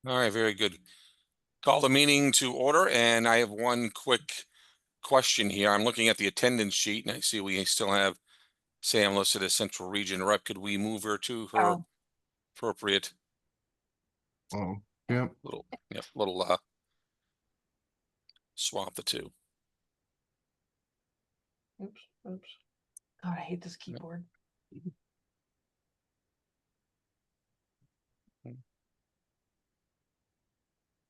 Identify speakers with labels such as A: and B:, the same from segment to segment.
A: All right, very good. Call the meeting to order, and I have one quick question here. I'm looking at the attendance sheet, and I see we still have Sam listed as Central Region Rep. Could we move her to her appropriate
B: Oh, yeah.
A: little swap the two?
C: Oops. God, I hate this keyboard.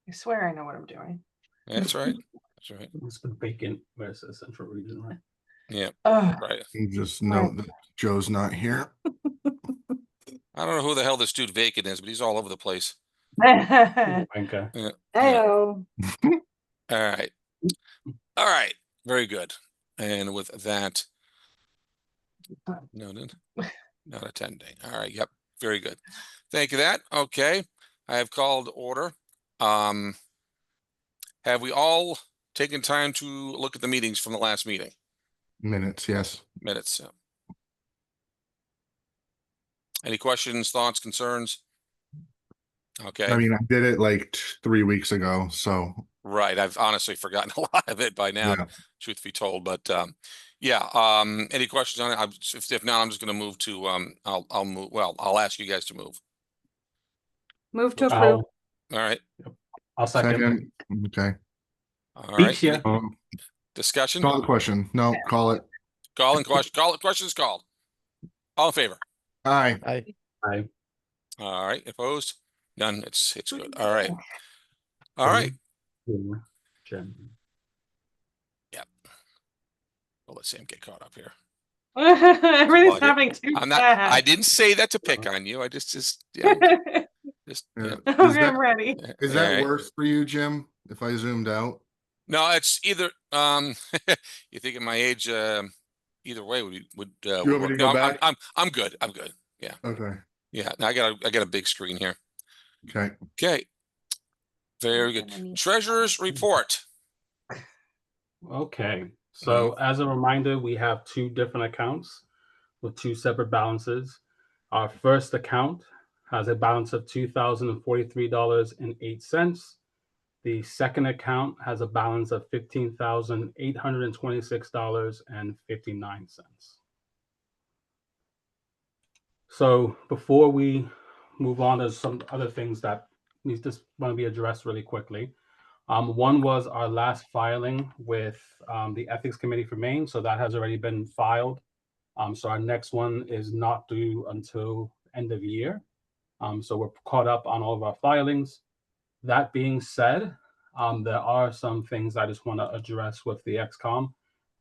C: I swear I know what I'm doing.
A: That's right. That's right.
D: It's been vacant versus Central Region, right?
A: Yeah.
C: Ugh.
A: Right.
B: You just note that Joe's not here.
A: I don't know who the hell this dude Vacant is, but he's all over the place.
D: Okay.
A: Yeah.
C: Heyo.
A: All right. All right. Very good. And with that noted, not attending. All right. Yep. Very good. Thank you. That. Okay. I have called order. Have we all taken time to look at the meetings from the last meeting?
B: Minutes, yes.
A: Minutes. Any questions, thoughts, concerns? Okay.
B: I mean, I did it like 3 weeks ago, so.
A: Right. I've honestly forgotten a lot of it by now,
B: Yeah.
A: truth be told. But yeah. Any questions on it? If not, I'm just going to move to I'll move. Well, I'll ask you guys to move.
C: Move to approve.
A: All right.
D: I'll second.
B: Okay.
A: All right.
D: Yeah.
A: Discussion.
B: Call the question. No, call it.
A: Calling question. Call it. Question is called. All in favor?
B: Aye.
D: Aye.
A: All right. Opposed? None. It's good. All right. All right.
D: Jen.
A: Yeah. Well, let's Sam get caught up here.
C: Everything's happening too
A: I'm not.
C: fast.
A: I didn't say that to pick on you. I just yeah.
B: Yeah.
C: Okay, I'm ready.
B: Is that
A: right.
B: worse for you, Jim? If I zoomed out?
A: No, it's either. You think at my age, either way would
B: you want me to go back?
A: I'm good. I'm good. Yeah.
B: Okay.
A: Yeah. Now I got a big screen here.
B: Okay.
A: Okay. Very good. Treasurer's report.
D: Okay. So as a reminder, we have two different accounts with two separate balances. Our first account has a balance of $2,043.08. The second account has a balance of $15,826.59. So before we move on, there's some other things that need to want to be addressed really quickly. One was our last filing with the Ethics Committee for Maine. So that has already been filed. So our next one is not due until end of year. So we're caught up on all of our filings. That being said, there are some things I just want to address with the XCOM.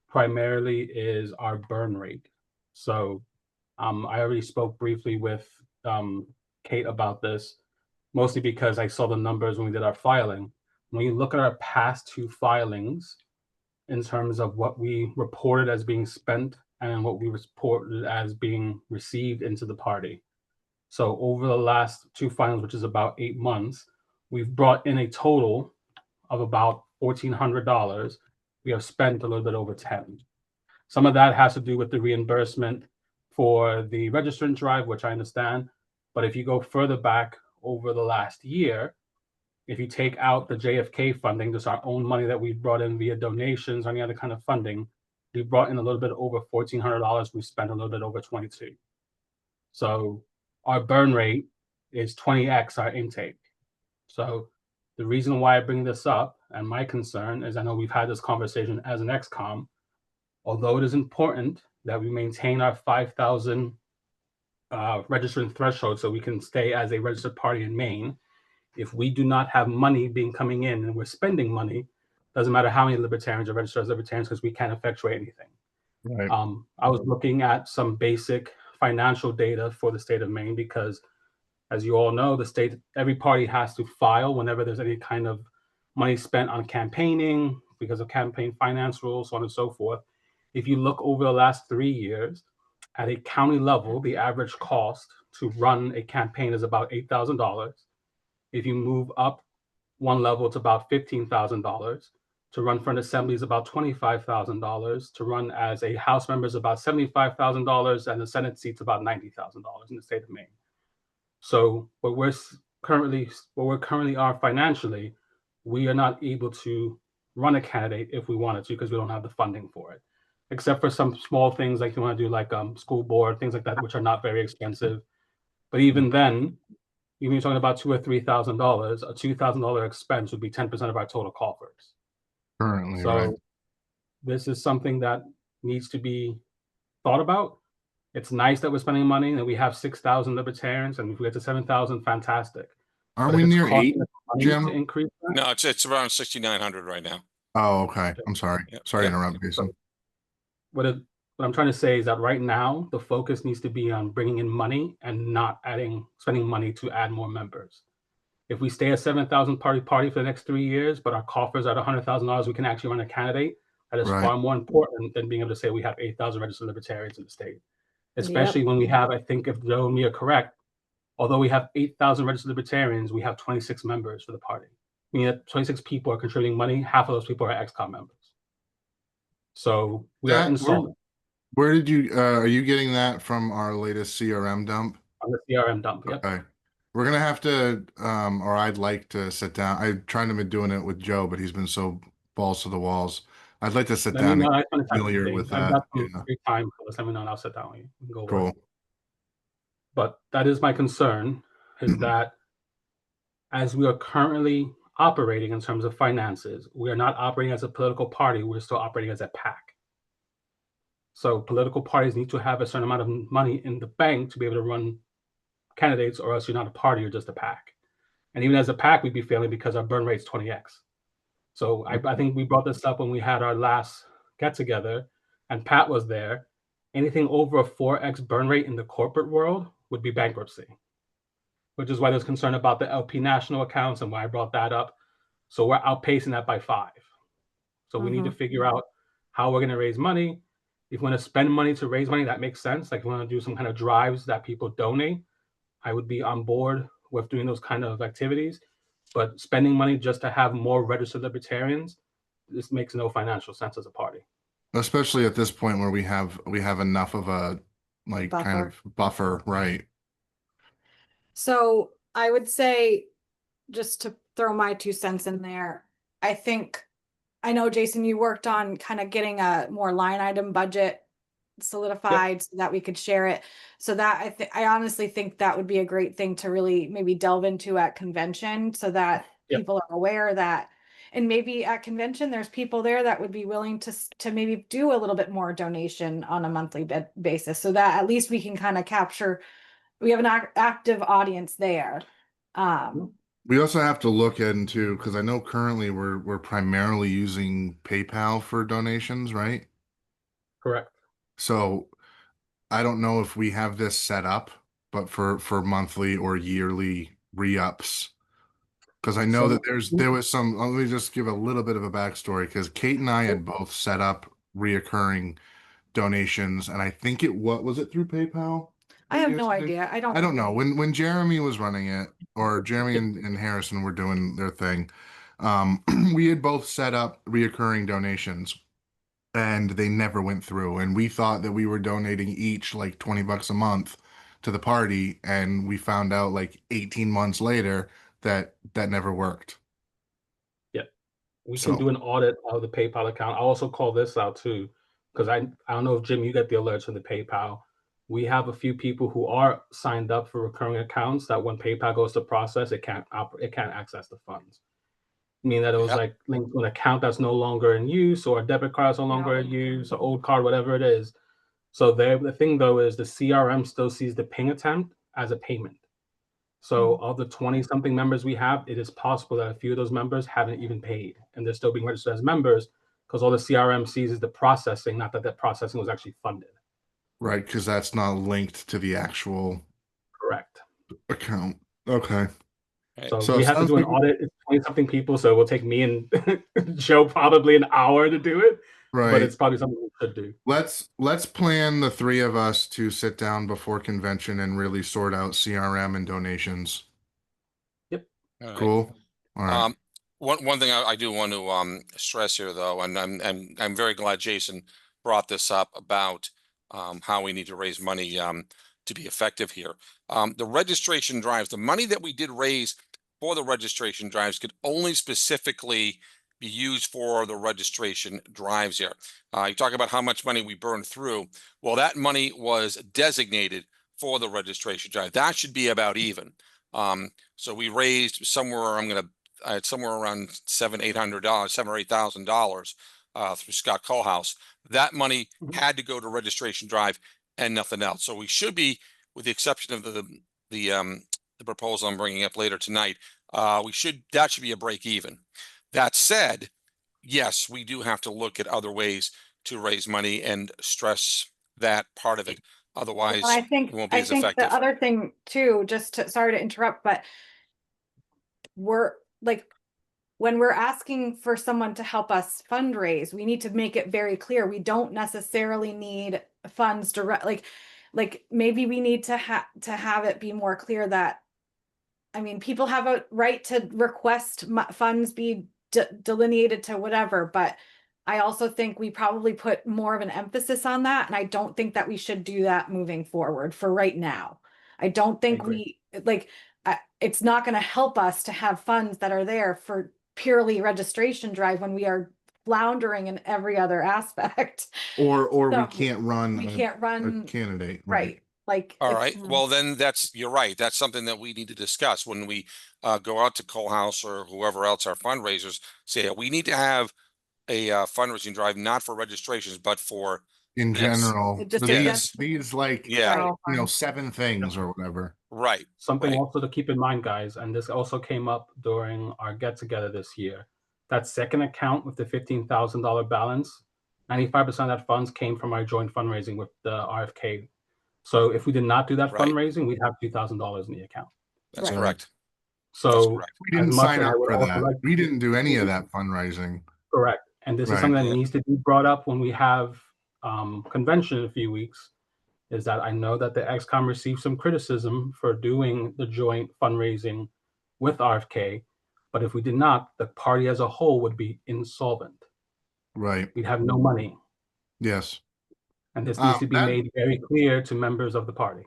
D: Primarily is our burn rate. So I already spoke briefly with Kate about this, mostly because I saw the numbers when we did our filing. When you look at our past two filings in terms of what we reported as being spent and what we reported as being received into the party. So over the last two filings, which is about 8 months, we've brought in a total of about $1,400. We have spent a little bit over 10. Some of that has to do with the reimbursement for the registrant drive, which I understand. But if you go further back over the last year, if you take out the JFK funding, just our own money that we brought in via donations or any other kind of funding, we brought in a little bit over $1,400. We spent a little bit over 22. So our burn rate is 20x our intake. So the reason why I bring this up and my concern is I know we've had this conversation as an XCOM, although it is important that we maintain our 5,000 registrant threshold so we can stay as a registered party in Maine. If we do not have money being coming in and we're spending money, doesn't matter how many libertarians are registered as libertarians because we can't effectuate anything.
B: Right.
D: I was looking at some basic financial data for the state of Maine because, as you all know, the state, every party has to file whenever there's any kind of money spent on campaigning because of campaign finance rules, so on and so forth. If you look over the last 3 years, at a county level, the average cost to run a campaign is about $8,000. If you move up one level, it's about $15,000. To run for an assembly is about $25,000. To run as a House member is about $75,000, and the Senate seat's about $90,000 in the state of Maine. So what we're currently where we currently are financially, we are not able to run a candidate if we wanted to because we don't have the funding for it, except for some small things like you want to do like school board, things like that, which are not very expensive. But even then, even you're talking about $2,000 or $3,000, a $2,000 expense would be 10% of our total coffers.
B: Currently,
D: So
B: right.
D: this is something that needs to be thought about. It's nice that we're spending money and we have 6,000 libertarians, and if we get to 7,000, fantastic.
B: Aren't
D: But
B: we
D: if it's
B: near
D: costing
B: 8,
D: us money
B: Jim?
D: to increase that,
A: No, it's around 6,900 right now.
B: Oh, okay. I'm sorry.
A: Yep,
B: Sorry to
A: yep.
B: interrupt, Jason.
D: what I'm trying to say is that right now the focus needs to be on bringing in money and not spending money to add more members. If we stay at 7,000 party for the next 3 years, but our coffers are at $100,000, we can actually run a candidate. That is
B: Right.
D: far more important than being able to say we have 8,000 registered libertarians in the state. Especially when we have, I think if Joe and me are correct, although we have 8,000 registered libertarians, we have 26 members for the party. Meaning that 26 people are contributing money. Half of those people are XCOM members. So we are insolvent
B: Where did you, are you getting that from our latest CRM dump?
D: on the CRM dump. Yep.
B: Okay. We're gonna have to, or I'd like to sit down. I'm trying to be doing it with Joe, but he's been so balls to the walls. I'd like to sit
D: Let me
B: down
D: know.
B: and
D: I
B: get familiar with
D: I've
B: that.
D: got some
B: Yeah,
D: free time for this. Let me know and I'll sit down with you. We can go over it.
B: cool.
D: But that is my concern, is that as we are currently operating in terms of finances, we are not operating as a political party. We're still operating as a PAC. So political parties need to have a certain amount of money in the bank to be able to run candidates, or else you're not a party, you're just a PAC. And even as a PAC, we'd be failing because our burn rate's 20x. So I think we brought this up when we had our last get together, and Pat was there. Anything over a 4x burn rate in the corporate world would be bankruptcy, which is why there's concern about the LP national accounts and why I brought that up. So we're outpacing that by 5. So we need to figure out how we're going to raise money. If we want to spend money to raise money, that makes sense. Like if we want to do some kind of drives that people donate, I would be on board with doing those kind of activities. But spending money just to have more registered libertarians, this makes no financial sense as a party.
B: Especially at this point where we have enough of a kind of buffer, right?
C: So I would say, just to throw my 2 cents in there, I know, Jason, you worked on kind of getting a more line item budget solidified so that we could share it. So that I honestly think that would be a great thing to really maybe delve into at convention, so that people are aware that, and maybe at convention there's people there that would be willing to maybe do a little bit more donation on a monthly basis, so that at least we can kind of capture, we have an active audience there.
B: We also have to look into, because I know currently we're primarily using PayPal for donations, right?
D: Correct.
B: So I don't know if we have this set up, but for monthly or yearly re-ups. Because I know that there was some, let me just give a little bit of a backstory, because Kate and I had both set up reoccurring donations, and I think what was it through PayPal?
C: I have no idea. I
B: don't know. When Jeremy was running it, or Jeremy and Harrison were doing their thing, we had both set up reoccurring donations, and they never went through. And we thought that we were donating each like $20 a month to the party, and we found out like 18 months later that never worked.
D: Yeah, we can do an audit of the PayPal account. I also call this out too, because I don't know if Jim, you get the alerts from the PayPal. We have a few people who are signed up for recurring accounts that when PayPal goes to process, it can't access the funds. Meaning that it was like linked to an account that's no longer in use, or a debit card that's no longer in use, or old card, whatever it is. So the thing though is the CRM still sees the ping attempt as a payment. So of the 20 something members we have, it is possible that a few of those members haven't even paid, and they're still being registered as members because all the CRM sees is the processing, not that processing was actually funded.
B: Right, because that's not linked to the actual account. Okay.
D: So we have to do an audit. It's 20 something people, so it will take me and Joe probably an hour to do it.
B: Right.
D: But it's probably something we should do.
B: Let's plan the 3 of us to sit down before convention and really sort out CRM and donations.
D: Yep.
B: Cool. All right.
A: One thing I do want to stress here though, and I'm very glad Jason brought this up about how we need to raise money to be effective here. The registration drives, the money that we did raise for the registration drives could only specifically be used for the registration drives here. You talk about how much money we burned through. Well, that money was designated for the registration drive. That should be about even. So we raised somewhere, somewhere around $700-800, $7,000 or $8,000 through Scott Kohlhaus. That money had to go to registration drive and nothing else. So we should be, with the exception of the proposal I'm bringing up later tonight, that should be a break even. That said, yes, we do have to look at other ways to raise money and stress that part of it. Otherwise,
C: I think
A: it won't be as
C: the
A: effective.
C: other thing too, sorry to interrupt, but we're like, when we're asking for someone to help us fundraise, we need to make it very clear we don't necessarily need funds direct. Like maybe we need to have it be more clear that, I mean, people have a right to request funds be delineated to whatever, but I also think we probably put more of an emphasis on that, and I don't think that we should do that moving forward for right now. I don't think it's not going to help us to have funds that are there for purely registration drive when we are floundering in every other aspect.
B: Or
C: So
B: we can't run
C: a
B: candidate.
C: right. Like,
A: all right. Well, then you're right. That's something that we need to discuss when we go out to Kohlhaus or whoever else, our fundraisers, say we need to have a fundraising drive, not for registrations, but for
B: in general.
C: Just
B: These like,
A: yeah,
B: you know, 7 things or whatever.
A: Right.
D: Something
A: right.
D: also to keep in mind, guys, and this also came up during our get together this year. That second account with the $15,000 balance, 95% of that funds came from our joint fundraising with the RFK. So if we did not do that
A: Right.
D: fundraising, we'd have $2,000 in the account.
A: That's correct.
D: So
A: correct.
B: We didn't sign up for that. We didn't do any of that fundraising.
D: Correct. And this is something that needs to be brought up when we have convention in a few weeks, is that I know that the XCOM received some criticism for doing the joint fundraising with RFK, but if we did not, the party as a whole would be insolvent.
B: Right.
D: We'd have no money.
B: Yes.
D: And this needs to be made very clear to members of the party.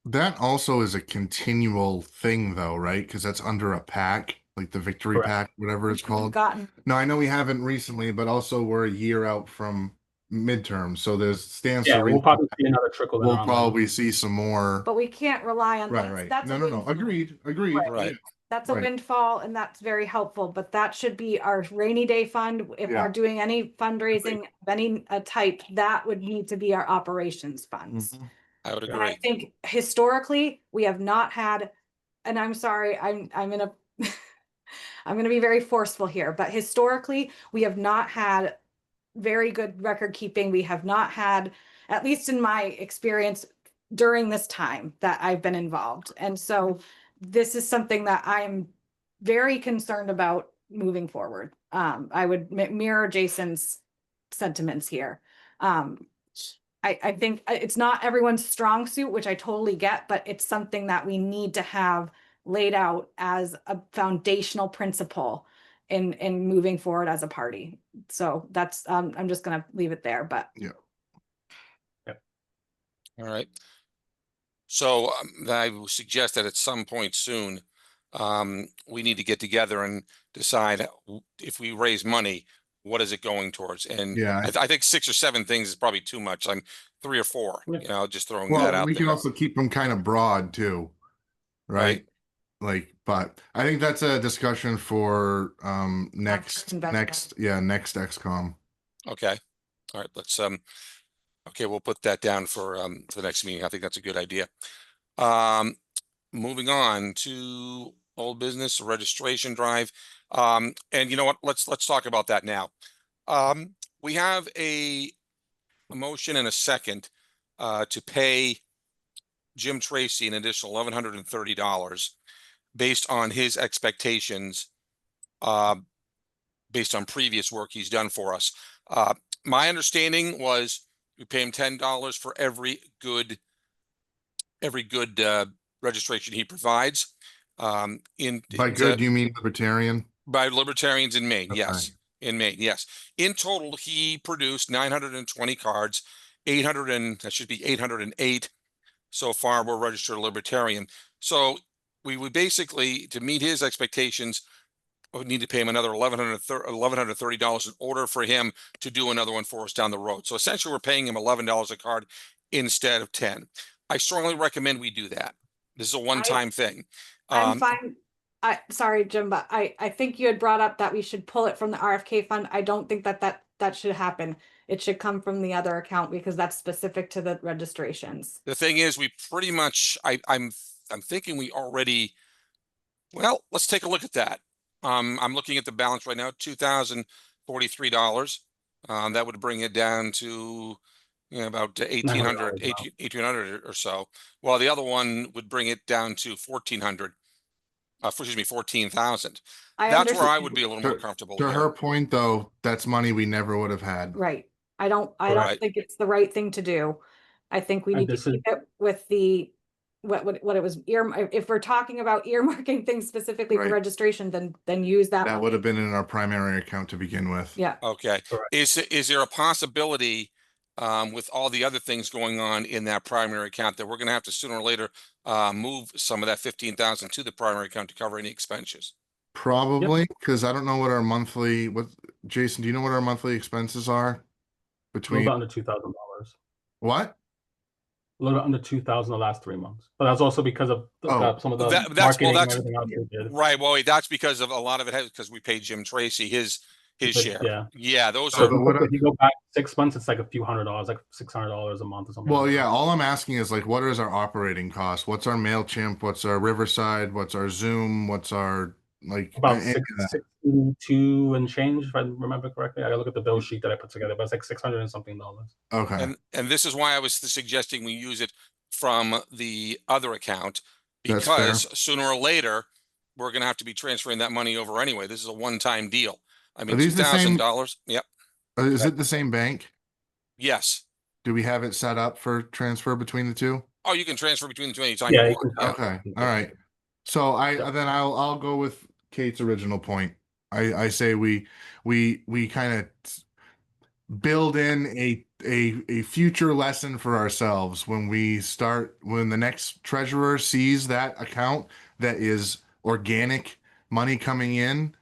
B: That also is a continual thing though, right? Because that's under a PAC, like the Victory PAC, whatever it's called. No, I know we haven't recently, but also we're a year out from midterms. So there's stands to
D: we'll probably see another trickle.
B: We'll probably see some more.
C: But we can't rely on that.
B: Right.
C: That's
B: no. Agreed.
A: Right.
C: That's a windfall, and that's very helpful, but that should be our rainy day fund. If we're doing any fundraising of any type, that would need to be our operations funds.
A: I would agree.
C: And I think historically we have not had, and I'm sorry, I'm gonna I'm gonna be very forceful here, but historically we have not had very good record keeping. We have not had, at least in my experience during this time that I've been involved. And so this is something that I'm very concerned about moving forward. I would mirror Jason's sentiments here. I think it's not everyone's strong suit, which I totally get, but it's something that we need to have laid out as a foundational principle in moving forward as a party. So that's I'm just gonna leave it there, but
A: all right. So I would suggest that at some point soon, we need to get together and decide if we raise money, what is it going towards? And I think 6 or 7 things is probably too much. I'm 3 or 4, you know, just throwing that out.
B: We can also keep them kind of broad too, right? Like, but I think that's a discussion for next XCOM.
A: Okay. All right. Let's okay, we'll put that down for the next meeting. I think that's a good idea. Moving on to old business registration drive. And you know what? Let's talk about that now. We have a motion and a second to pay Jim Tracy an additional $1,130 based on his expectations, based on previous work he's done for us. My understanding was we pay him $10 for every good registration he provides. By
B: good, you mean libertarian?
A: By libertarians in Maine,
B: okay.
A: Yes. In Maine, yes. In total, he produced 920 cards, 808 so far we're registered Libertarian. So we would basically, to meet his expectations, would need to pay him another $1,130 in order for him to do another one for us down the road. So essentially we're paying him $11 a card instead of 10. I strongly recommend we do that. This is a one-time thing.
C: I'm fine. Sorry, Jim, but I think you had brought up that we should pull it from the RFK fund. I don't think that should happen. It should come from the other account because that's specific to the registrations.
A: The thing is, we pretty much, I'm thinking we already, well, let's take a look at that. I'm looking at the balance right now, $2,043. That would bring it down to, you know, about 1,800 or so. Well, the other one would bring it down to 1,400. Excuse me, 14,000. That's where I would be a little more comfortable.
B: To her point, though, that's money we never would have had.
C: Right. I don't
A: Right.
C: think it's the right thing to do. I think we
D: And
C: need to
D: this is-
C: keep it with the what it was if we're talking about earmarking things specifically for
B: Right.
C: registration, then use that.
B: That
C: money.
B: would have been in our primary account to begin with.
C: Yeah.
A: Okay.
D: Correct.
A: Is there a possibility, with all the other things going on in that primary account, that we're going to have to sooner or later move some of that 15,000 to the primary account to cover any expenses?
B: Probably, because I don't know what our monthly, Jason, do you know what our monthly expenses are?
D: A little
B: Between
D: bit under $2,000.
B: what?
D: A little bit under 2,000 the last 3 months, but that's also because of some of the marketing and everything else we did.
A: Right. Well, that's because of a lot of it has because we paid Jim Tracy his share. Yeah, those
D: So
A: are.
D: if you go back 6 months, it's like a few $100, like $600 a month or something.
B: Well,
D: like
B: yeah,
D: that.
B: all I'm asking is like, what is our operating cost? What's our MailChimp? What's our Riverside? What's our Zoom? What's our like
D: About
B: any of that?
D: 662 and change, if I remember correctly. I gotta look at the bill sheet that I put together, but it's like $600 and something.
B: Okay,
A: And this is why I was suggesting we use it from the other account,
B: That's fair.
A: because sooner or later we're going to have to be transferring that money over anyway. This is a one-time deal. I mean,
B: Are these the same-
A: $2,000. Yep.
B: Is it the same bank?
A: Yes.
B: Do we have it set up for transfer between the two?
A: Oh, you can transfer between the two anytime
D: Yeah,
A: you
D: you
A: want.
D: can-
A: Yeah.
B: Okay, all right. So then I'll go with Kate's original point. I say we kind of build in a future lesson for ourselves when the next treasurer sees that account that is organic money coming in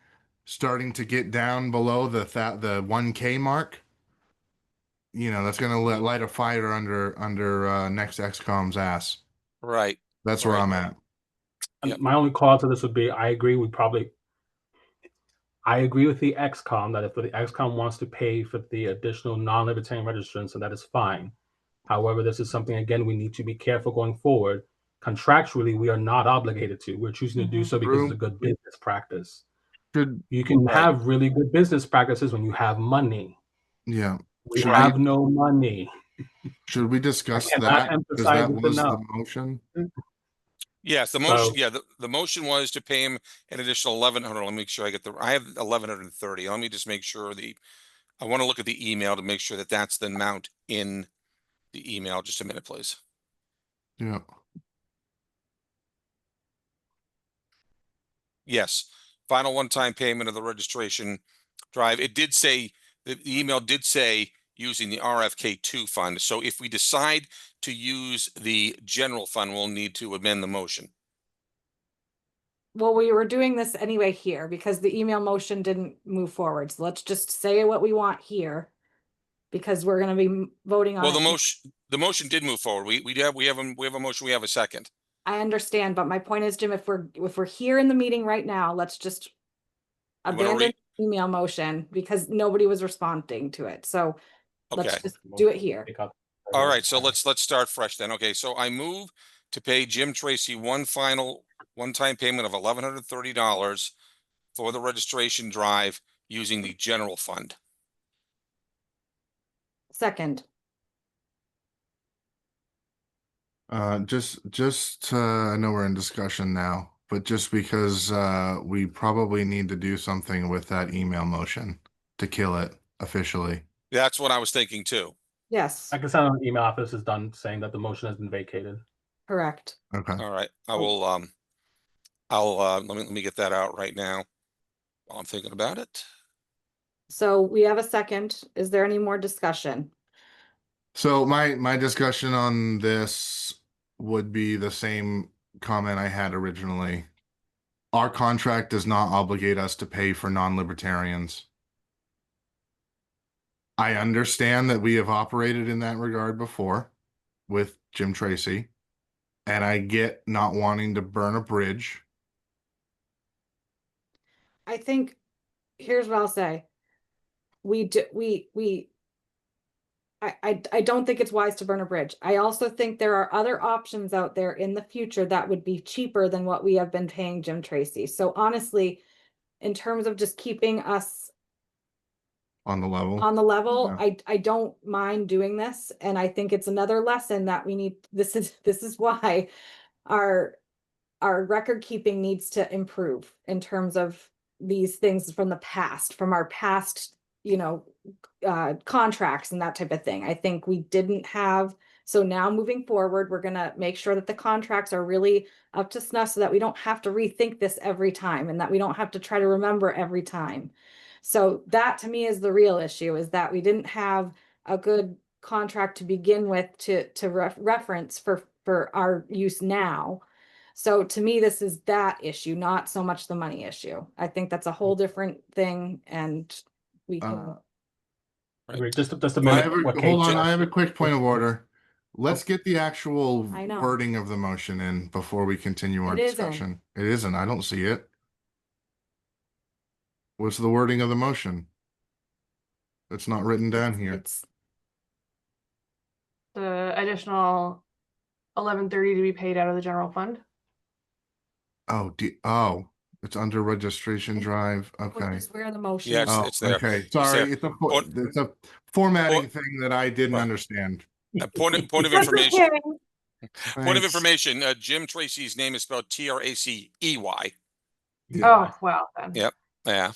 B: starting to get down below the 1K mark. You know, that's going to light a fire under next XCOM's ass.
A: Right.
B: That's where
A: Right.
B: I'm at.
D: And
A: Yep.
D: my only call to this would be, I agree with the XCOM that if the XCOM wants to pay for the additional non-libertarian registrants, and that is fine. However, this is something, again, we need to be careful going forward. Contractually, we are not obligated to. We're choosing to do so because it's a good business practice. You can
A: Right.
D: have really good business practices when you have money.
B: Yeah.
D: We
B: Should
D: have no money.
B: Should we discuss
D: I cannot
B: that? Because
D: emphasize
B: that
D: it
B: was the
D: enough.
B: motion.
A: Yes, the motion.
D: So-
A: Yeah, the motion was to pay him an additional 1,100. Let me make sure I have 1,130. Let me just make sure I want to look at the email to make sure that that's the amount in the email. Just a minute, please.
B: Yeah.
A: Yes, final one-time payment of the registration drive. It did say, the email did say using the RFK2 fund. So if we decide to use the general fund, we'll need to amend the motion.
C: Well, we were doing this anyway here because the email motion didn't move forward. So let's just say what we want here. Because we're going to be voting on
A: Well,
C: it.
A: the motion did move forward. We have a motion. We have a second.
C: I understand, but my point is, Jim, if we're here in the meeting right now, let's just
A: You wanna
C: abandon the email motion because nobody was responding to it. So
A: Okay.
C: let's just do it here.
A: All right. So let's start fresh then. Okay. So I move to pay Jim Tracy one final one-time payment of $1,130 for the registration drive using the general fund.
C: Second.
B: Just I know we're in discussion now, but just because we probably need to do something with that email motion to kill it officially.
A: That's what I was thinking too.
C: Yes,
D: I can send an email after this is done saying that the motion has been vacated.
C: correct.
B: Okay.
A: All right. I will let me get that out right now while I'm thinking about it.
C: So we have a second. Is there any more discussion?
B: So my discussion on this would be the same comment I had originally. Our contract does not obligate us to pay for non-libertarians. I understand that we have operated in that regard before with Jim Tracy, and I get not wanting to burn a bridge.
C: I think, here's what I'll say. I don't think it's wise to burn a bridge. I also think there are other options out there in the future that would be cheaper than what we have been paying Jim Tracy. So honestly, in terms of just keeping us
B: On the level.
C: I don't mind doing this. And I think it's another lesson that we need. This is why our record keeping needs to improve in terms of these things from the past, from our past, contracts and that type of thing. I think we didn't have, so now moving forward, we're gonna make sure that the contracts are really up to snuff so that we don't have to rethink this every time and that we don't have to try to remember every time. So that to me is the real issue, is that we didn't have a good contract to begin with to reference for our use now. So to me, this is that issue, not so much the money issue. I think that's a whole different thing, and we can.
D: I agree. Just a
B: I
D: minute.
B: have
D: what Kate
B: hold on,
D: said.
B: I have a quick point of order. Let's get the actual
C: I know.
B: wording of the motion in before we continue our
C: It isn't.
B: discussion. It isn't. I don't see it. What's the wording of the motion? It's not written down here.
C: It's
E: The additional 1130 to be paid out of the general fund.
B: Oh, it's under registration drive.
C: which
B: Okay.
C: is where the motion.
A: Yeah,
C: is.
B: Oh,
A: it's there.
B: okay. Sorry,
A: there.
B: it's a formatting
A: Point-
B: thing that I didn't
A: Right.
B: understand.
A: Point of
C: That's
A: information.
C: okay.
A: Point of
B: Thanks.
A: information. Jim Tracy's name is spelled Tracey.
B: Yeah.
E: Oh, well then.
A: Yep. Yeah.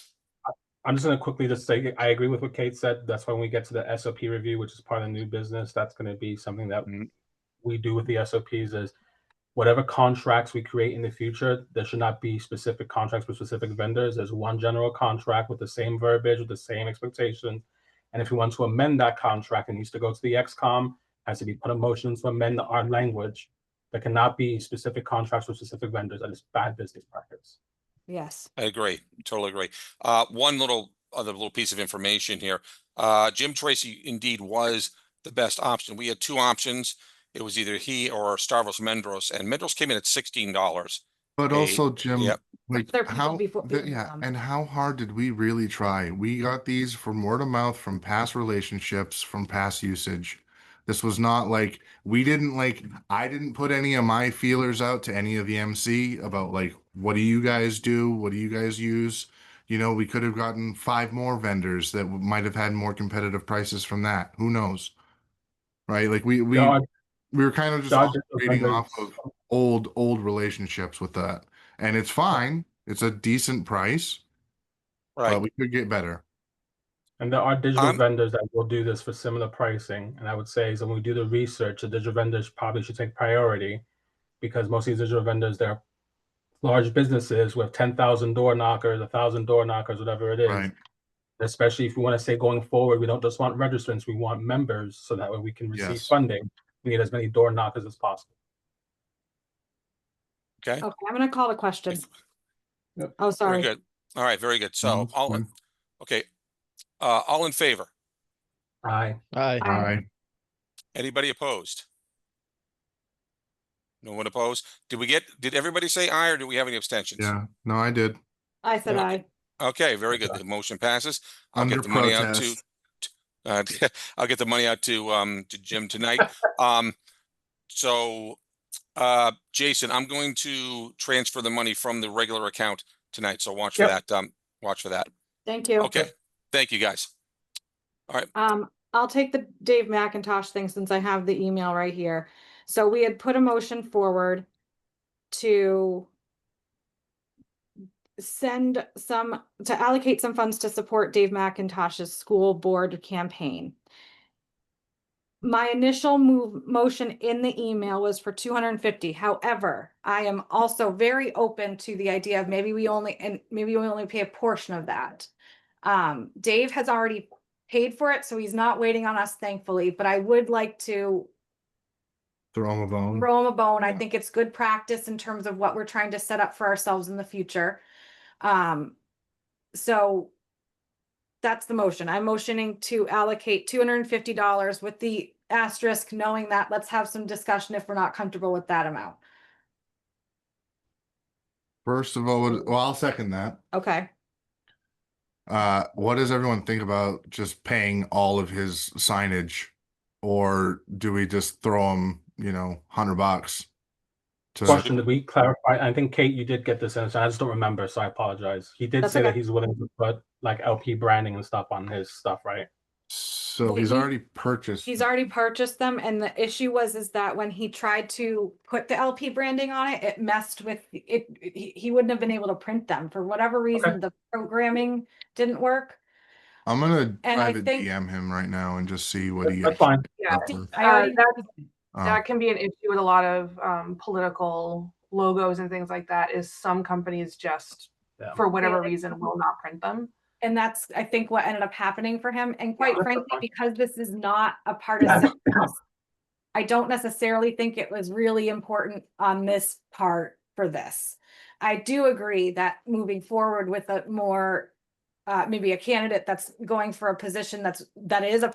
D: I'm just going to quickly just say I agree with what Kate said. That's when we get to the SOP review, which is part of the new business. That's going to be something that we do with the SOPs is whatever contracts we create in the future, there should not be specific contracts with specific vendors. There's one general contract with the same verbiage, with the same expectations. And if we want to amend that contract, it needs to go to the XCOM, has to be put in motion to amend our language. There cannot be specific contracts with specific vendors. That is bad business practice.
C: Yes.
A: I agree. Totally agree. One other little piece of information here. Jim Tracy indeed was the best option. We had two options. It was either he or Stavros Mendros, and Mendros came in at $16.
B: But also, Jim,
A: Yep.
B: like
C: There are people
B: how,
C: before-
B: yeah, and how hard did we really try? We got these from word of mouth, from past relationships, from past usage. This was not like I didn't put any of my feelers out to any of the MC about like, what do you guys do? What do you guys use? We could have gotten 5 more vendors that might have had more competitive prices from that. Who knows? Right? Like we were kind of just operating off of old relationships with that, and it's fine. It's a decent price,
A: Right.
B: but we could get better.
D: And there are digital vendors that will do this for similar pricing. And I would say is when we do the research, the digital vendors probably should take priority because most of these digital vendors, they're large businesses with 10,000 door knockers, 1,000 door knockers, whatever it is.
B: Right.
D: Especially if we want to say going forward, we don't just want registrants, we want members so that way we can receive
B: Yes.
D: funding. We need as many door knockers as possible.
A: Okay.
C: Okay, I'm gonna call the question.
D: Yep.
C: Oh, sorry.
A: Very good. All right. Very good. So
B: No, it's fine.
A: okay. All in favor?
D: Aye.
F: Aye.
B: Aye.
A: Anybody opposed? No one opposed? Did everybody say aye, or do we have any abstentions?
B: Yeah. No, I did.
C: I said
A: Yeah.
C: aye.
A: Okay, very good. The motion passes. I'll
B: Under
A: get the money out
B: protest.
A: I'll get the money out to Jim tonight. So Jason, I'm going to transfer the money from the regular account tonight. So watch for that. Watch for that.
C: Thank you.
A: Okay. Thank you, guys. All right.
C: I'll take the Dave McIntosh thing since I have the email right here. So we had put a motion forward to allocate some funds to support Dave McIntosh's school board campaign. My initial motion in the email was for 250. However, I am also very open to the idea of maybe we only pay a portion of that. Dave has already paid for it, so he's not waiting on us, thankfully, but I would like to
B: Throw him a bone.
C: throw them a bone. I think it's good practice in terms of what we're trying to set up for ourselves in the future. So that's the motion. I'm motioning to allocate $250 with the asterisk, knowing that let's have some discussion if we're not comfortable with that amount.
B: First of all, well, I'll second that.
C: Okay.
B: What does everyone think about just paying all of his signage, or do we just throw him, $100 to?
D: Question, did we clarify? I think, Kate, you did get this answer. I just don't remember, so I apologize. He did
C: That's
D: say that
C: okay.
D: he's willing to put like LP branding and stuff on his stuff, right?
B: So he's already purchased.
C: He's already purchased them, and the issue is that when he tried to put the LP branding on it, it messed with it. He wouldn't have been able to print them for whatever reason.
D: Okay.
C: The programming didn't work.
B: I'm gonna
C: And I
B: private
C: think-
B: DM him right now and just see what he
D: That's fine.
E: Yeah,
C: I already
E: that can be an issue with a lot of political logos and things like that. Is some companies just
D: Yeah.
E: for whatever
C: Yeah.
E: reason will not print them.
C: And that's, I think, what ended up happening for him. And quite
D: Yeah, that's
C: frankly,
D: fine.
C: because this is not a partisan, I don't necessarily think it was really important on this part for this. I do agree that moving forward with a more, maybe a candidate that's going for a position that is a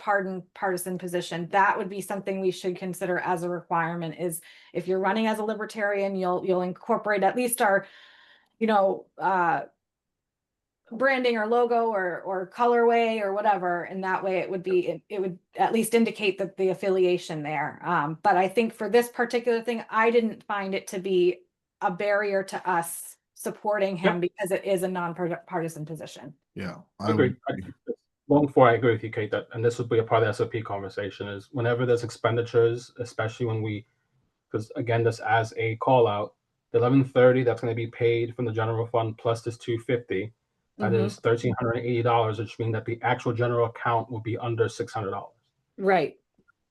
C: partisan position, that would be something we should consider as a requirement. Is if you're running as a libertarian, you'll incorporate at least our, branding or logo or colorway or whatever, and that way it would at least indicate that the affiliation there. But I think for this particular thing, I didn't find it to be a barrier to us supporting him because it is a non-partisan position.
B: Yeah,
D: I agree. Long before I agree with you, Kate, that, and this would be a part of the SOP conversation, is whenever there's expenditures, especially when because again, this as a call out, the 1130 that's going to be paid from the general fund plus this 250. That is $1,380, which means that the actual general account will be under $600.
C: Right.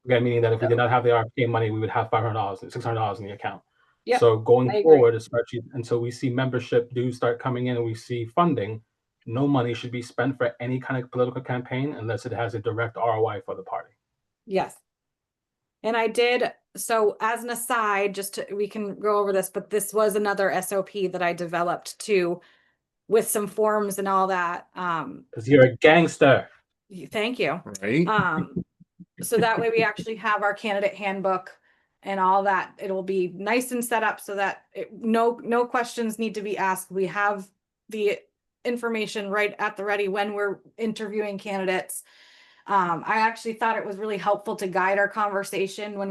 D: Again, meaning that if we did not have the RFK money, we would have $500 and $600 in the account.
C: Yep,
D: So going
C: I agree.
D: forward, especially until we see membership dues start coming in and we see funding, no money should be spent for any kind of political campaign unless it has a direct ROI for the party.
C: Yes. And I did, so as an aside, we can go over this, but this was another SOP that I developed too, with some forms and all that.
D: Because you're a gangster.
C: Thank you.
B: Right.
C: So that way we actually have our candidate handbook and all that. It'll be nice and set up so that no questions need to be asked. We have the information right at the ready when we're interviewing candidates. I actually thought it was really helpful to guide our conversation when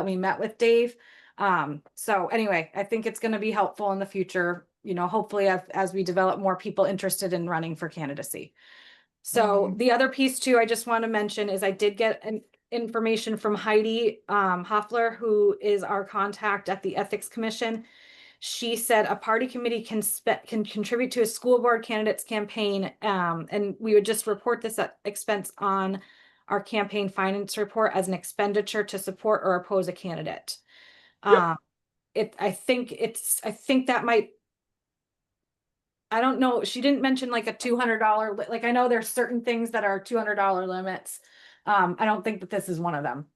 C: we met with Dave. So anyway, I think it's going to be helpful in the future, hopefully as we develop more people interested in running for candidacy. So the other piece too, I just want to mention is I did get an information from Heidi Hoffler, who is our contact at the Ethics Commission. She said a party committee can contribute to a school board candidate's campaign, and we would just report this expense on our campaign finance report as an expenditure to support or oppose a candidate.
D: Yep.
C: I think that might, I don't know. She didn't mention like a $200, like I know there's certain things that are $200 limits. I don't think that this is one of them.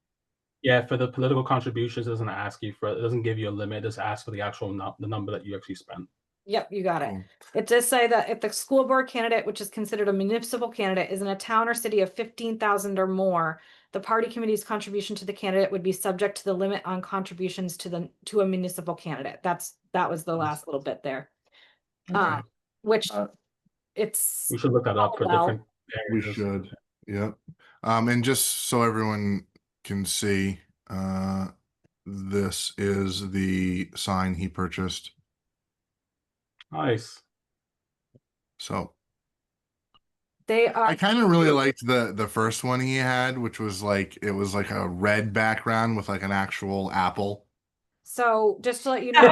D: Yeah, for the political contributions, it doesn't ask you for, it doesn't give you a limit. It just asks for the actual the number that you actually spent.
C: Yep, you got it.
B: Cool.
C: It does say that if the school board candidate, which is considered a municipal candidate, is in a town or city of 15,000 or more, the party committee's contribution to the candidate would be subject to the limit on contributions to a municipal candidate. That was the last little bit there.
B: Okay.
C: Which it's.
D: We should look that up for
C: well,
D: different
B: We
D: areas.
B: should. Yep. And just so everyone can see, this is the sign he purchased.
D: Nice.
B: So
C: They are.
B: I kind of really liked the first one he had, which was it was like a red background with like an actual apple.
C: So just to let you know,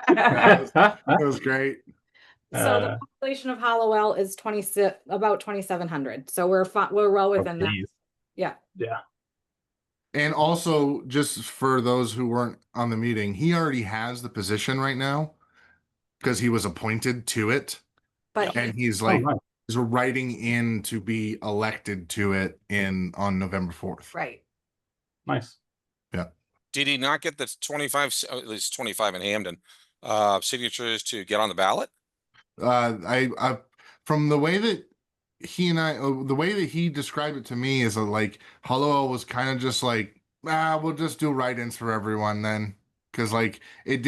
B: It was great.
C: so the population of Hallowell is about 2,700. So we're well within that. Yeah.
D: Yeah.
B: And also, just for those who weren't on the meeting, he already has the position right now because he was appointed to it,
C: But
B: and he's
D: Nice.
B: he's writing in to be elected to it on November 4th.
C: right.
D: Nice.
B: Yeah.
A: Did he not get the 25, at least 25 in Hamden, signatures to get on the ballot?
B: I from the way that the way that he described it to me is like Hollowell was kind of just like, we'll just do write-ins for everyone then, because like it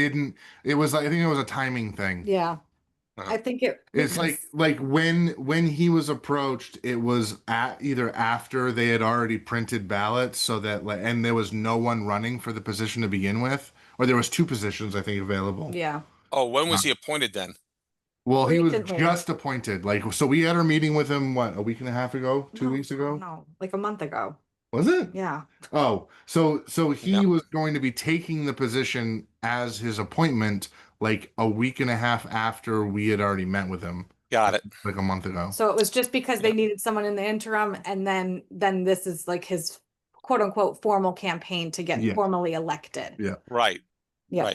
B: was like, I think it was a timing thing.
C: Yeah.
A: Uh-huh.
C: I think
B: It's like when he was approached, it was either after they had already printed ballots, so that and there was no one running for the position to begin with, or there was 2 positions I think available.
C: yeah.
A: Oh, when was he appointed then?
B: Well, he was
C: Recently.
B: just appointed. Like, so we had our meeting with him, what, a week and a half ago, 2 weeks ago?
C: No, like a month ago.
B: Was it?
C: Yeah.
B: Oh, so he
A: Yeah.
B: was going to be taking the position as his appointment like a week and a half after we had already met with him,
A: Got it.
B: like a month ago.
C: So it was just because they
A: Yeah.
C: needed someone in the interim, and then this is like his quote unquote formal campaign to get
B: Yeah.
C: formally elected.
B: Yeah.
A: Right.
C: Yeah.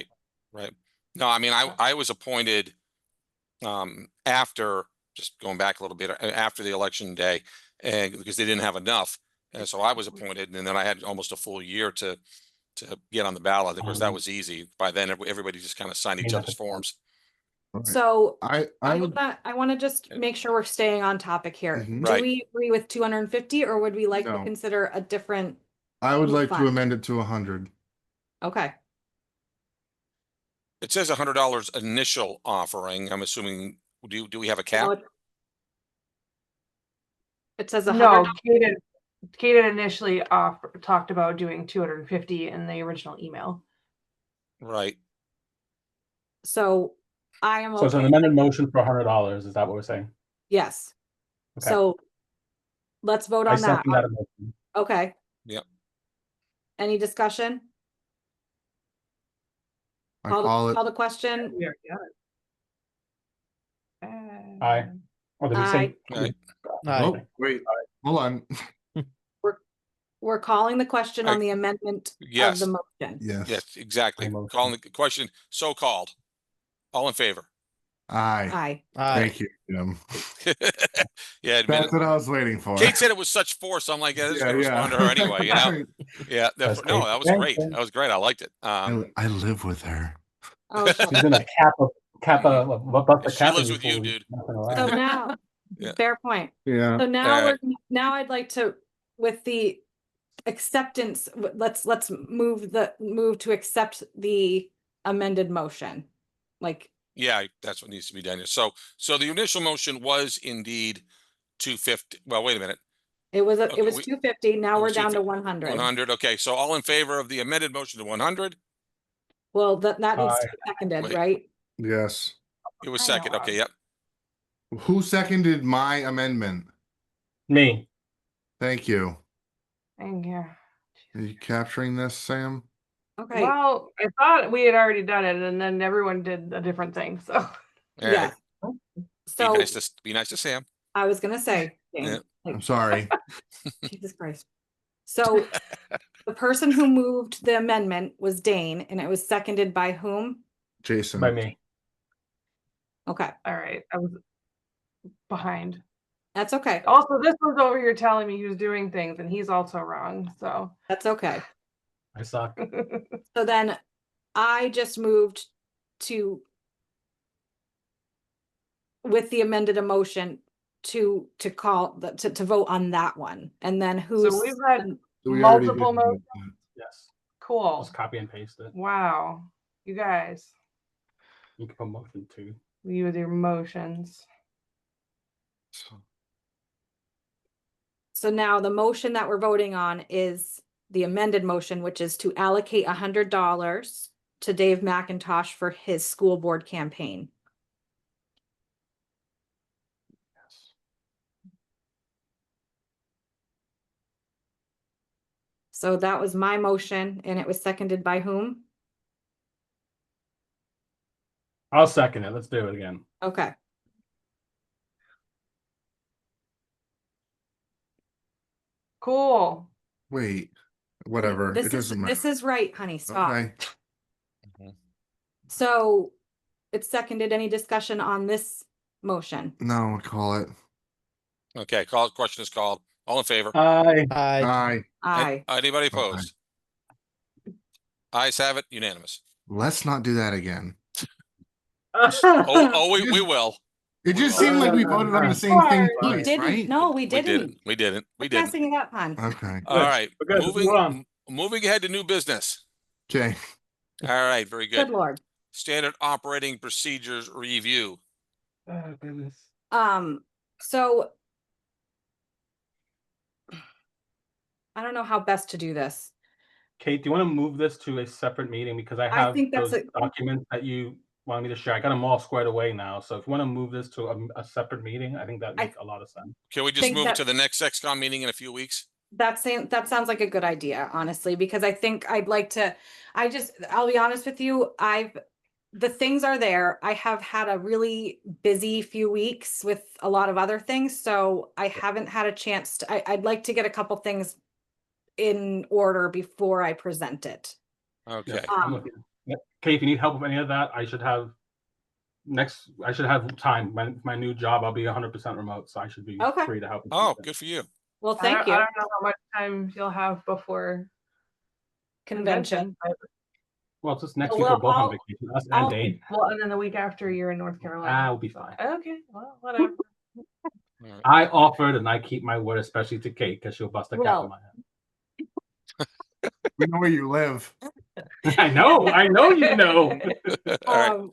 A: Right. No, I mean, I was appointed after, just going back a little bit, after the election day, and because they didn't have enough. And so I was appointed, and then I had almost a full year to get on the ballot. Of course, that was easy. By then, everybody just kind of signed each
D: Yeah.
A: other's forms.
B: All right.
C: So
B: I would
C: I want to just make sure we're staying on topic here.
B: Mhm.
C: Do
A: Right.
C: we agree with 250, or would we like to
B: No.
C: consider a different?
B: I would like
C: fine.
B: to amend it to 100.
C: Okay.
A: It says $100 initial offering. I'm assuming, do we have a
C: No,
A: cap?
C: it says
E: No,
C: $100.
E: Kate had initially talked about doing 250 in the original email.
A: Right.
C: So I am
D: So it's an
C: okay.
D: amended motion for $100. Is that what we're saying?
C: Yes.
D: Okay.
C: So let's vote
D: I
C: on that.
D: second that motion.
C: Okay.
A: Yep.
C: Any discussion?
B: I call it.
C: Call the question.
E: We already got it.
D: Aye. Or did we say?
A: Aye.
B: Oh, wait, hold on.
C: We're calling the question
A: Aye.
C: on the amendment of
A: Yes.
C: the motion.
B: Yes.
A: Yes, exactly.
D: motion.
A: Calling the question, so called. All in favor?
B: Aye.
C: Aye.
B: Thank you, Jim.
A: Yeah, admit
B: That's
A: it.
B: what I was waiting for.
A: Kate said it was such force. I'm like, I'm just gonna respond to her anyway, you know? Yeah,
D: That's
A: no,
D: Kate.
A: that was
D: Thank
A: great.
D: you.
A: That was great. I liked it.
B: I live with her.
C: Oh, shut
D: She's
C: up.
D: gonna cap a what the
A: She
D: cap
A: lives with you, dude.
C: So now,
A: Yeah.
C: fair point.
B: Yeah.
C: So now
A: Alright.
C: now I'd like to, with the acceptance, let's move to accept the amended motion. Like,
A: Yeah, that's what needs to be done. So the initial motion was indeed 250. Well, wait a minute.
C: it was
A: Okay,
C: 250. Now
A: it
C: we're
A: was
C: down to
A: 250.
C: 100.
A: 100. Okay, so all in favor of the amended motion to 100?
C: Well, that needs to
D: Aye.
C: be seconded,
A: Wait.
C: right?
B: Yes.
A: It was
E: I know,
A: second. Okay,
E: Rob.
A: yep.
B: Who seconded my amendment?
D: Me.
B: Thank you.
E: Thank you.
B: Are you capturing this, Sam?
C: Okay.
E: Well, I thought we had already done it, and then everyone did a different thing. So
A: All
C: Yeah.
A: right.
C: So
A: Be nice to Sam.
C: I was gonna say, Jane,
A: Yeah.
C: like,
B: I'm sorry.
C: Jesus Christ. So the person who moved the amendment was Dane, and it was seconded by whom?
B: Jason.
D: By me.
C: Okay,
E: all right, I was behind.
C: that's okay.
E: Also, this one's over here telling me he was doing things, and he's also wrong. So
C: That's okay.
D: I suck.
C: So then I just moved to, with the amended emotion, to vote on that one. And then who's,
E: we've had
B: We already did
E: multiple motions.
D: Yes.
E: Cool.
D: Just copy and paste it.
E: Wow, you guys,
D: You can put motion 2.
E: you with your motions.
C: so now the motion that we're voting on is the amended motion, which is to allocate $100 to Dave McIntosh for his school board campaign.
D: Yes.
C: So that was my motion, and it was seconded by whom?
D: I'll second it. Let's do it again.
C: Okay.
E: Cool.
B: Wait, whatever. It
C: This
B: doesn't matter.
C: is right, honey. Stop.
B: Okay.
C: So it's seconded. Any discussion on this motion?
B: No, call it.
A: Okay, question is called. All in favor?
D: Aye.
B: Aye.
C: Aye.
A: Anybody opposed? Ayes have it, unanimous.
B: Let's not do that again.
A: We will.
B: It
A: We
B: just
A: will.
B: seemed like we voted on the same thing
C: We
B: twice,
C: didn't.
B: right?
C: No, we
A: We
C: didn't.
A: didn't. We didn't. We
C: We're
A: didn't.
C: passing it up, hon.
B: Okay.
A: All right.
D: We're good. Move on.
A: Moving ahead to new business.
B: Okay.
A: All right. Very
C: Good
A: good.
C: Lord.
A: Standard operating procedures review.
D: Oh, goodness.
C: So I don't know how best to do this.
D: Kate, do you want to move this to a separate meeting? Because I
C: I
D: have
C: think that's
D: those documents that you wanted me to share. I got them all squared away now. So if you want to move this to a separate meeting, I think that makes a lot of sense.
A: Can we just
C: Think
A: move
C: that-
A: it to the next XCOM meeting in a few weeks?
C: that sounds like a good idea, honestly, because I think I'd like to, I'll be honest with you, the things are there. I have had a really busy few weeks with a lot of other things, so I haven't had a chance to, I'd like to get a couple things in order before I present it.
A: Okay.
D: I'm with you. Yeah. Kate, if you need help with any of that, I should have time. My new job, I'll be 100% remote, so I should be
C: Okay.
D: free to help. with
A: Oh,
D: anything.
A: good for you.
C: Well,
E: I
C: thank you.
E: don't know how much time you'll have before
C: Convention.
E: but-
D: Well, it's just next
C: Well,
D: week we're both on
C: I'll-
D: vacation. Us
C: I'll-
D: and Dave.
E: Well, and then the week after you're in North Carolina.
D: We'll be fine.
E: Okay, well, whatever.
A: All right.
D: I offered and I keep my word, especially to Kate, because she'll bust a cap
C: Well-
D: in my head.
B: We know where you live.
D: I know you know.
A: All right.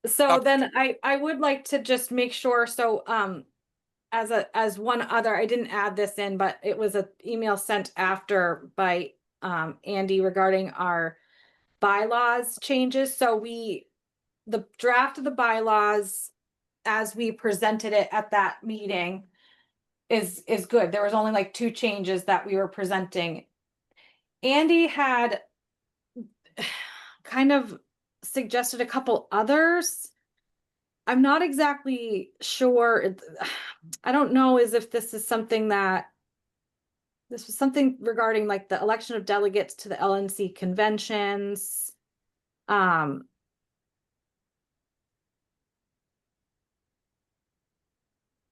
C: So
A: Oh.
C: then I would like to just make sure, so, as one other, I didn't add this in, but it was an email sent after by, Andy regarding our bylaws changes. So the draft of the bylaws as we presented it at that meeting is good. There was only like 2 changes that we were presenting. Andy had kind of suggested a couple others. I'm not exactly sure. I don't know as if this is something that this was something regarding like the election of delegates to the LNC conventions.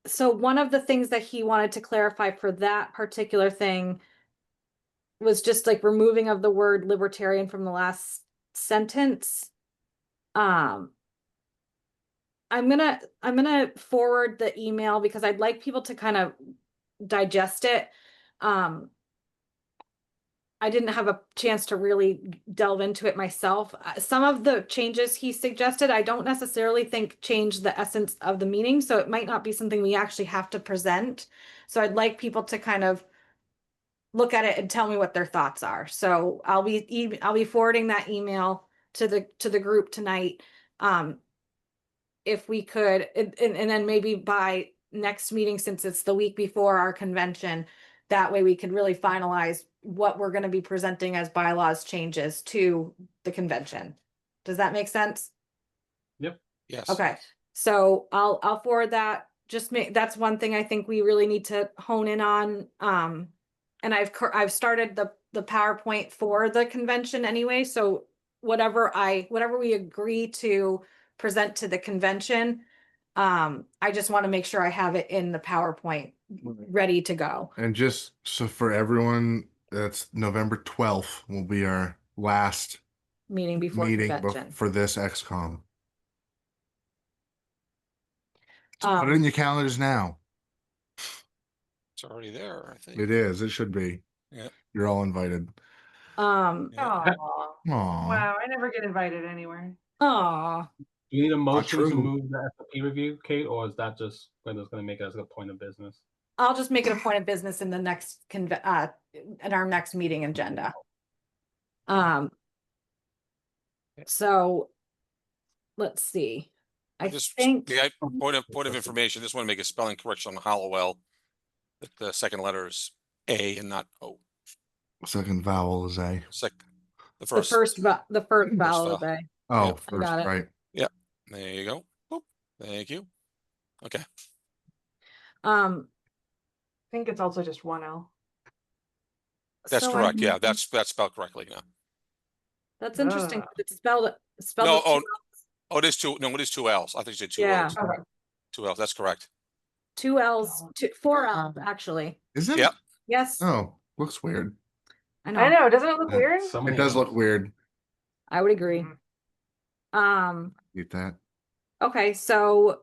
C: So one of the things that he wanted to clarify for that particular thing was just like removing of the word libertarian from the last sentence. I'm gonna forward the email because I'd like people to kind of digest it. I didn't have a chance to really delve into it myself. Some of the changes he suggested, I don't necessarily think change the essence of the meeting, so it might not be something we actually have to present. So I'd like people to kind of look at it and tell me what their thoughts are. So I'll be forwarding that email to the group tonight. If we could, and then maybe by next meeting, since it's the week before our convention, that way we could really finalize what we're going to be presenting as bylaws changes to the convention. Does that make sense?
A: Yes.
C: Okay, so I'll forward that. That's one thing I think we really need to hone in on. And I've started the PowerPoint for the convention anyway. So whatever we agree to present to the convention, I just want to make sure I have it in the PowerPoint ready to go.
B: And just so for everyone, that's November 12th will be our last
C: Meeting before
B: meeting
C: convention.
B: for this XCOM. So put it in your calendars now.
A: It's already there, I think.
B: It is. It should be.
A: Yeah.
B: You're all invited.
A: Yeah.
E: Aw.
B: Aw.
E: Wow, I never get invited anywhere.
C: Aw.
D: Do you need a motion to
B: true.
D: move the SOP review, Kate, or is that just Linda's going to make it as a point of business?
C: I'll just make it a point of business in the next in our next meeting agenda. So let's see. I think
A: Point of information, just want to make a spelling correction on Hollowell. That the second letter is A and not O.
B: Second vowel is A.
A: The
C: the first vowel
A: vowel.
C: of A.
B: Oh,
A: Yep.
B: first,
C: got it.
B: right.
A: There you go. Boop. Thank you. Okay.
E: I think it's also just one L.
A: That's
C: so
A: correct.
C: I'm-
A: Yeah, that's spelled correctly now.
C: That's interesting.
E: Ah.
C: It's spelled
A: No,
C: with
A: oh,
C: two
A: oh, it is two. No, it is 2 L's. I think you said 2
C: Yeah.
A: L's.
E: Okay.
A: 2 L's. That's correct.
C: 2 L's, 4 L's actually.
B: Is it?
A: Yep.
C: Yes,
B: Oh, looks weird.
C: I know.
E: I know, doesn't it look
B: Yeah,
E: weird?
D: So
B: It
D: many
B: does
D: L's.
B: look weird.
C: I would agree.
E: Mhm.
B: Get that.
C: Okay, so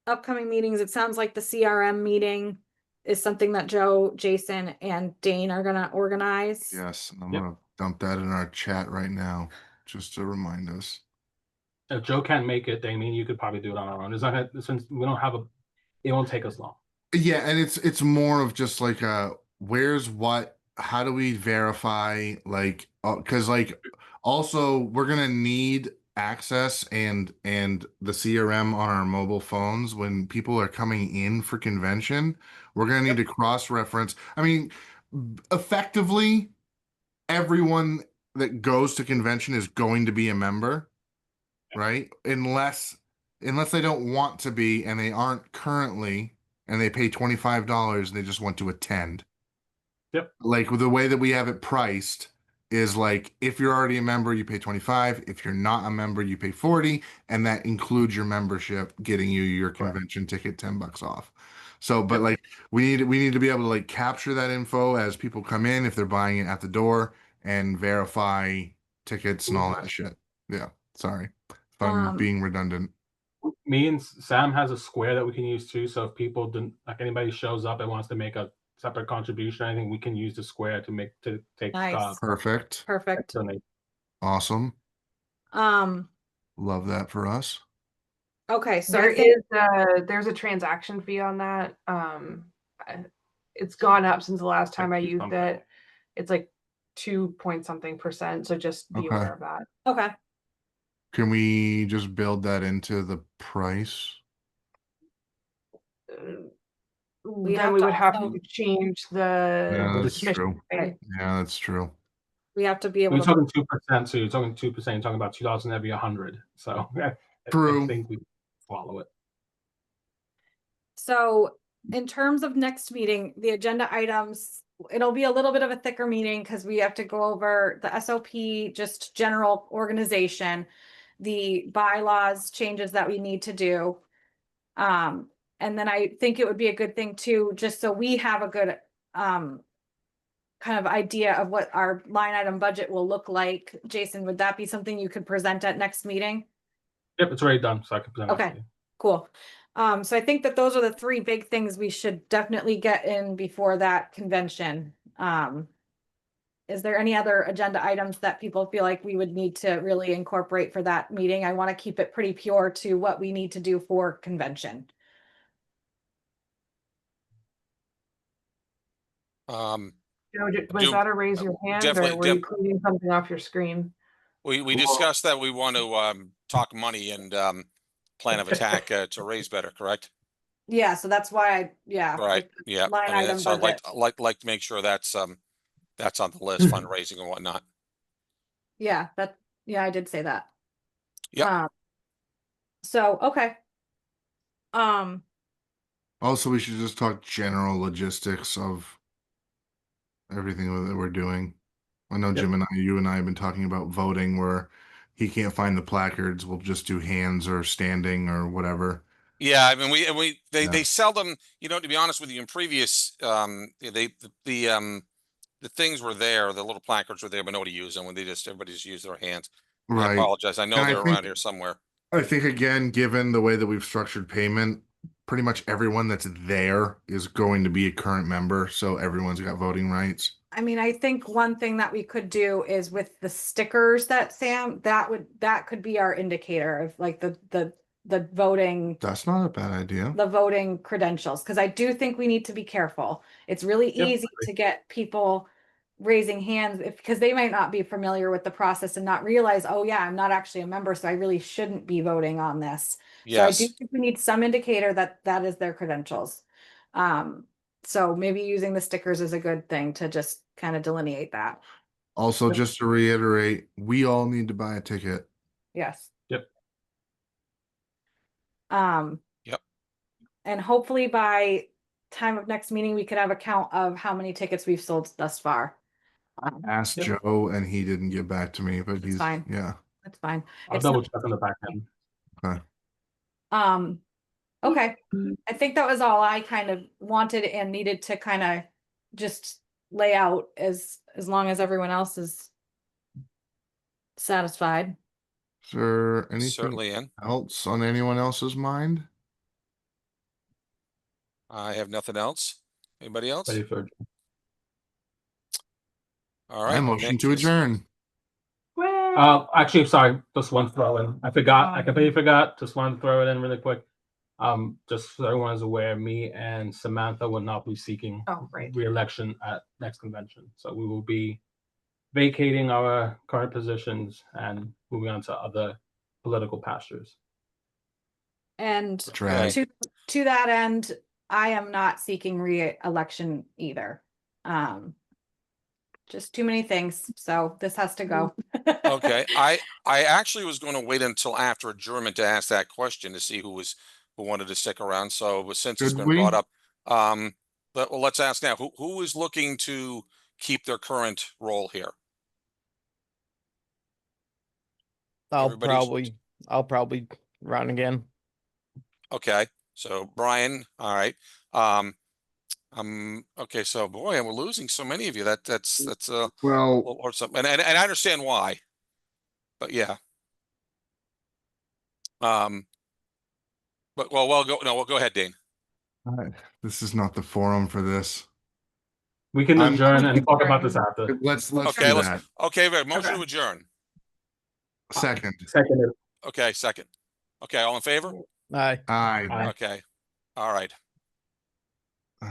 C: upcoming meetings, it sounds like the CRM meeting is something that Joe, Jason, and Dane are gonna organize.
B: Yes, I'm
D: Yep.
B: gonna dump that in our chat right now, just to remind us.
D: If Joe can't make it, then you could probably do it on our own. It's not gonna, since we don't have it won't take us long.
B: Yeah, and it's more of just like where's what, how do we verify, like, because like also we're gonna need access and the CRM on our mobile phones when people are coming in for convention. We're gonna need to cross-reference. I mean, effectively, everyone that goes to convention is going to be a member, right? Unless they don't want to be and they aren't currently, and they pay $25 and they just want to attend.
D: Yep.
B: Like the way that we have it priced is like if you're already a member, you pay 25. If you're not a member, you pay 40, and that includes your membership, getting you your
D: Correct.
B: convention ticket 10 bucks off. So, but
D: Yep.
B: like we need to be able to like capture that info as people come in if they're buying it at the door and verify tickets and all that shit. Yeah, sorry if I'm being redundant.
D: Me and Sam has a square that we can use too. So if people didn't, like, anybody shows up and wants to make a separate contribution, I think we can use the square to take
C: Nice.
B: Perfect.
C: Perfect.
D: donate.
B: Awesome.
C: Um,
B: Love that for us.
C: okay, so
E: There
C: I think,
E: there's a transaction fee on that. It's gone up since the last time I
D: Like
E: used
D: something.
E: it. It's like 2 point something %. So just be
B: Okay.
E: aware of that.
C: okay,
B: Can we just build that into the price?
C: We
E: Then
C: have
E: we
C: to
E: would have
C: also-
E: to change
B: Yeah,
E: the
B: that's
E: commission
B: true.
E: rate.
B: Yeah, that's true.
C: we have to be able
D: You're
C: to,
D: talking 2%, so you're talking 2%. You're talking about $2 every 100. So I
B: True.
D: think we swallow it.
C: so in terms of next meeting, the agenda items, it'll be a little bit of a thicker meeting because we have to go over the SOP, just general organization, the bylaws changes that we need to do. And then I think it would be a good thing too, just so we have a good kind of idea of what our line item budget will look like. Jason, would that be something you could present at next meeting?
D: Yep, it's already done, so I can present it
C: Okay.
D: to you.
C: Cool. So I think that those are the three big things we should definitely get in before that convention. Is there any other agenda items that people feel like we would need to really incorporate for that meeting? I want to keep it pretty pure to what we need to do for convention.
E: Joe, was
A: Do-
E: that a raise your hand,
A: definitely-
E: or were you cleaning something off your screen?
A: We discussed that we want to talk money and plan of attack to raise better, correct?
C: Yeah, so that's why
A: Right.
C: like,
A: Yeah.
C: line
A: I mean,
C: item
A: so I'd
C: budget.
A: like to make sure that's on the list, fundraising and whatnot.
C: Yeah, I did say that.
A: Yep.
C: So, okay.
B: Also, we should just talk general logistics of everything that we're doing. I know
D: Yep.
B: Jim and you and I have been talking about voting where he can't find the placards. We'll just do hands or standing or whatever.
A: Yeah, I mean, they
B: Yeah.
A: seldom, to be honest with you, in previous, the things were there, the little placards were there, but nobody used them. When everybody just used their hands. I
B: Right.
A: apologize. I know
B: And I
A: they're
B: think-
A: around here somewhere.
B: I think again, given the way that we've structured payment, pretty much everyone that's there is going to be a current member, so everyone's got voting rights.
C: I mean, I think one thing that we could do is with the stickers that Sam, that could be our indicator of like the voting,
B: That's not a bad idea.
C: the voting credentials, because I do think we need to be careful. It's really
D: Yep,
C: easy to get people raising hands because they might not be familiar with the process and not realize, oh yeah, I'm not actually a member, so I really shouldn't be voting on this. So I do
A: Yes.
C: think we need some indicator that that is their credentials. So maybe using the stickers is a good thing to just kind of delineate that.
B: Also, just to reiterate, we all need to buy a ticket.
C: Yes.
D: Yep.
A: Yep.
C: And hopefully by time of next meeting, we could have a count of how many tickets we've sold thus far.
B: Asked
D: Yep.
B: Joe and he didn't get back to me, but he's
C: fine.
B: yeah.
C: That's fine.
D: I'll
C: It's
D: double
C: not-
D: check on the back end.
B: Okay.
C: Okay. I think that was all I kind of wanted and needed to kind of just lay out as long as everyone else is Satisfied.
B: Is there anything
A: Certainly in.
B: else on anyone else's mind?
A: I have nothing else. Anybody else?
D: Ready for
A: All
B: I
A: right.
B: motion to
A: Nick is-
B: adjourn.
D: Actually, sorry, just one throw in. I forgot. I completely forgot. Just want to throw it in really quick. Just so everyone's aware, me and Samantha will not be seeking
E: Oh, right.
D: re-election at next convention. So we will be vacating our current positions and moving on to other political pastures.
C: And
B: Try.
C: to that end, I am not seeking re-election either. Just too many things, so this has to go.
A: Okay, I actually was going to wait until after adjournment to ask that question to see who wanted to stick around. So, but since it's
B: Should
A: been
B: we?
A: brought up, let's ask now. Who is looking to keep their current role here? Everybody's-
F: I'll probably run again.
A: Okay, so Brian, all right. Okay, so boy, we're losing so many of you. That's
B: Well,
A: or something, and I understand why, but yeah. But we'll go ahead, Dane.
B: this is not the forum for this.
D: We can
B: I'm-
D: adjourn and talk about this after.
B: Let's
A: Okay,
B: do
A: let's
B: that.
A: okay, very motion
E: Okay.
A: to adjourn.
B: Second.
D: Second.
A: Okay, second. Okay, all in favor?
F: Aye.
B: Aye.
D: Aye.
A: Okay. All right.